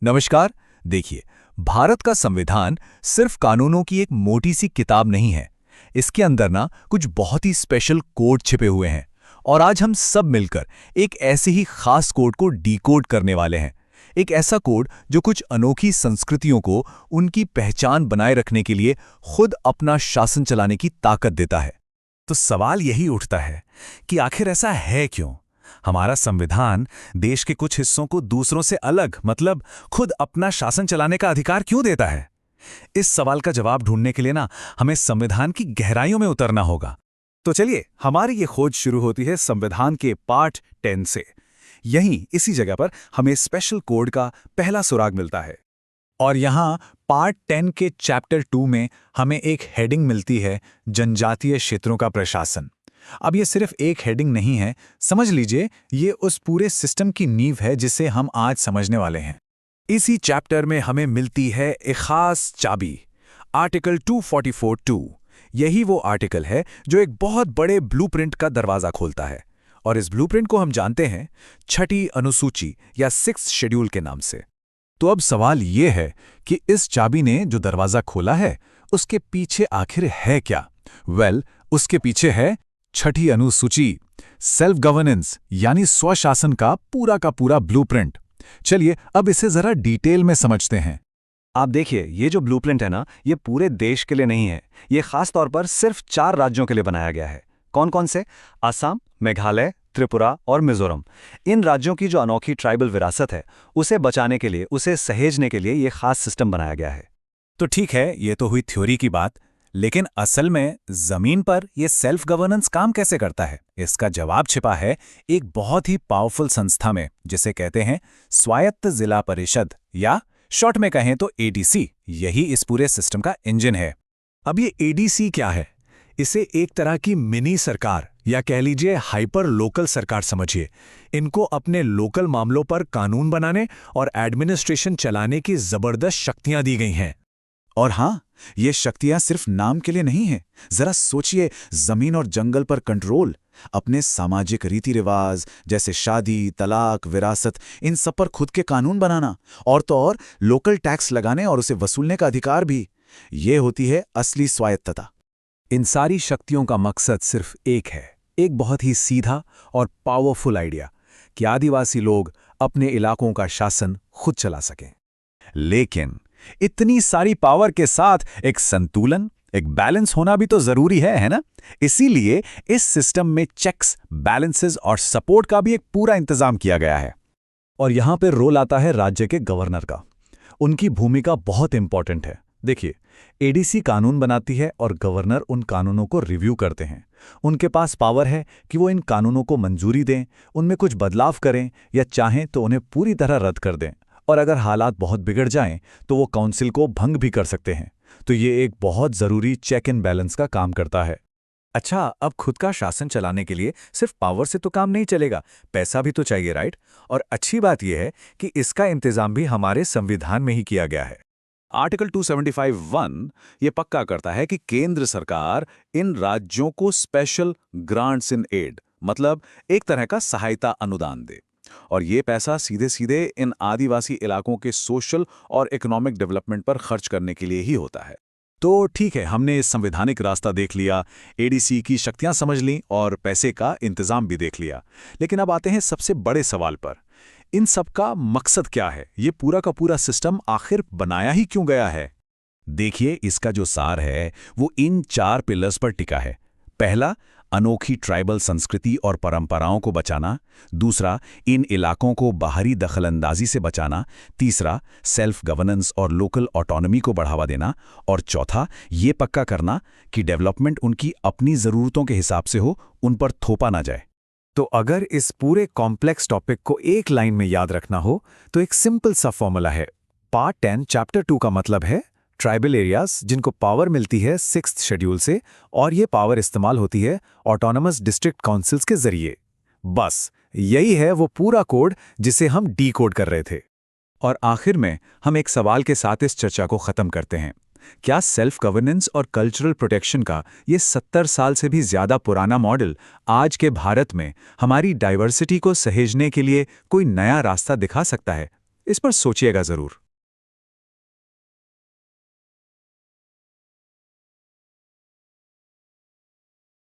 नमस्कार। देखिए, भारत का संविधान सिर्फ कानूनों की एक मोटी सी किताब नहीं है। इसके अंदर ना कुछ बहुत ही स्पेशल कोड छिपे हुए हैं। और आज हम सब मिलकर एक ऐसे ही खास कोड को डिकोड करने वाले हैं। एक ऐसा कोड जो कुछ अनोखी संस्कृतियों को उनकी पहचान बनाए रखने के लिए खुद अपना शासन चलाने की ताकत देता है। तो सवाल यही उठता है कि आखिर ऐसा है क्यों? हमारा संविधान देश के कुछ हिस्सों को दूसरों से अलग मतलब खुद अपना शासन चलाने का अधिकार क्यों देता है? इस सवाल का जवाब ढूंढने के लिए ना हमें संविधान की गहराइयों में उतरना होगा। तो चलिए, हमारी ये खोज शुरू होती है संविधान के पार्ट 10 से। यहीं इसी जगह पर हमें स्पेशल कोड का पहला सुराग मिलता है। और यहाँ पार्ट 10 के चैप्टर 2 में हमें एक हेडिंग मिलती है, जनजातीय क्षेत्रों का प्रशासन। अब ये सिर्फ एक हेडिंग नहीं है, समझ लीजिए ये उस पूरे सिस्टम की नींव है जिसे हम आज समझने वाले हैं। इसी चैप्टर में हमें मिलती है एक खास चाबी, आर्टिकल 244(2). यही वो आर्टिकल है जो एक बहुत बड़े ब्लूप्रिंट का दरवाजा खोलता है। और इस ब्लूप्रिंट को हम जानते हैं छठी अनुसूची या 6th शेड्यूल के नाम से। तो अब सवाल ये है कि इस चाबी ने जो दरवाजा खोला है उसके पीछे आखिर है क्या? उसके पीछे है छठी अनुसूची, सेल्फ गवर्नेंस यानी स्वशासन का पूरा ब्लूप्रिंट। चलिए अब इसे जरा डिटेल में समझते हैं। आप देखिए, ये जो ब्लूप्रिंट है ना, ये पूरे देश के लिए नहीं है। ये खास तौर पर सिर्फ 4 राज्यों के लिए बनाया गया है। कौन कौन से? असम, मेघालय, त्रिपुरा और मिजोरम। इन राज्यों की जो अनोखी ट्राइबल विरासत है उसे बचाने के लिए, उसे सहेजने के लिए ये खास सिस्टम बनाया गया है। तो ठीक है, ये तो हुई थ्योरी की बात, लेकिन असल में जमीन पर यह सेल्फ गवर्नेंस काम कैसे करता है? इसका जवाब छिपा है एक बहुत ही पावरफुल संस्था में, जिसे कहते हैं स्वायत्त जिला परिषद, या शॉर्ट में कहें तो एडीसी। यही इस पूरे सिस्टम का इंजन है। अब ये एडीसी क्या है? इसे एक तरह की मिनी सरकार या कह लीजिए हाइपर लोकल सरकार समझिए। इनको अपने लोकल मामलों पर कानून बनाने और एडमिनिस्ट्रेशन चलाने की जबरदस्त शक्तियां दी गई हैं। और हाँ, ये शक्तियां सिर्फ नाम के लिए नहीं है। जरा सोचिए, जमीन और जंगल पर कंट्रोल, अपने सामाजिक रीति रिवाज जैसे शादी, तलाक, विरासत, इन सब पर खुद के कानून बनाना, और तो और लोकल टैक्स लगाने और उसे वसूलने का अधिकार भी। ये होती है असली स्वायत्तता। इन सारी शक्तियों का मकसद सिर्फ एक है, एक बहुत ही सीधा और पावरफुल आइडिया कि आदिवासी लोग अपने इलाकों का शासन खुद चला सकें। लेकिन इतनी सारी पावर के साथ एक संतुलन, एक बैलेंस होना भी तो जरूरी है ना? इसीलिए इस सिस्टम में चेक्स, बैलेंसेस और सपोर्ट का भी एक पूरा इंतजाम किया गया है। और यहां पर रोल आता है राज्य के गवर्नर का। उनकी भूमिका बहुत इंपॉर्टेंट है। देखिए, एडीसी कानून बनाती है और गवर्नर उन कानूनों को रिव्यू करते हैं। उनके पास पावर है कि वो इन कानूनों को मंजूरी दें, उनमें कुछ बदलाव करें या चाहें तो उन्हें पूरी तरह रद्द कर दें। और अगर हालात बहुत बिगड़ जाएं तो वो काउंसिल को भंग भी कर सकते हैं। तो ये एक बहुत ज़रूरी चेक एंड बैलेंस का काम करता है। अच्छा, अब खुद का शासन चलाने के लिए सिर्फ पावर से तो काम नहीं चलेगा, पैसा भी तो चाहिए, राइट? और अच्छी बात यह है कि इसका इंतजाम भी हमारे संविधान में ही किया गया है। आर्टिकल 275(1) ये पक्का करता है कि केंद्र सरकार इन राज्यों को स्पेशल ग्रांट्स इन एड, मतलब एक तरह का सहायता अनुदान दे। और ये पैसा सीधे सीधे इन आदिवासी इलाकों के सोशल और इकोनॉमिक डेवलपमेंट पर खर्च करने के लिए ही होता है। तो ठीक है, हमने इस संवैधानिक रास्ता देख लिया, एडीसी की शक्तियां समझ लीं और पैसे का इंतजाम भी देख लिया। लेकिन अब आते हैं सबसे बड़े सवाल पर। इन सब का मकसद क्या है? ये पूरा का पूरा सिस्टम आखिर बनाया ही क्यों गया है? देखिए, इसका जो सार है वो इन 4 पिलर्स पर टिका है। पहला, अनोखी ट्राइबल संस्कृति और परंपराओं को बचाना। दूसरा, इन इलाकों को बाहरी दखलंदाजी से बचाना। तीसरा, सेल्फ गवर्नेंस और लोकल ऑटोनॉमी को बढ़ावा देना। और चौथा, ये पक्का करना कि डेवलपमेंट उनकी अपनी ज़रूरतों के हिसाब से हो, उन पर थोपा ना जाए। तो अगर इस पूरे कॉम्प्लेक्स टॉपिक को एक लाइन में याद रखना हो तो एक सिंपल सा फॉर्मूला है। पार्ट 10 चैप्टर 2 का मतलब है ट्राइबल एरियाज जिनको पावर मिलती है 6th शेड्यूल से, और ये पावर इस्तेमाल होती है ऑटोनमस डिस्ट्रिक्ट काउंसिल्स के जरिए। बस यही है वो पूरा कोड जिसे हम डीकोड कर रहे थे। और आखिर में हम एक सवाल के साथ इस चर्चा को खत्म करते हैं। क्या सेल्फ गवर्नेंस और कल्चरल प्रोटेक्शन का ये 70 साल से भी ज्यादा पुराना मॉडल आज के भारत में हमारी डाइवर्सिटी को सहेजने के लिए कोई नया रास्ता दिखा सकता है? इस पर सोचिएगा जरूर।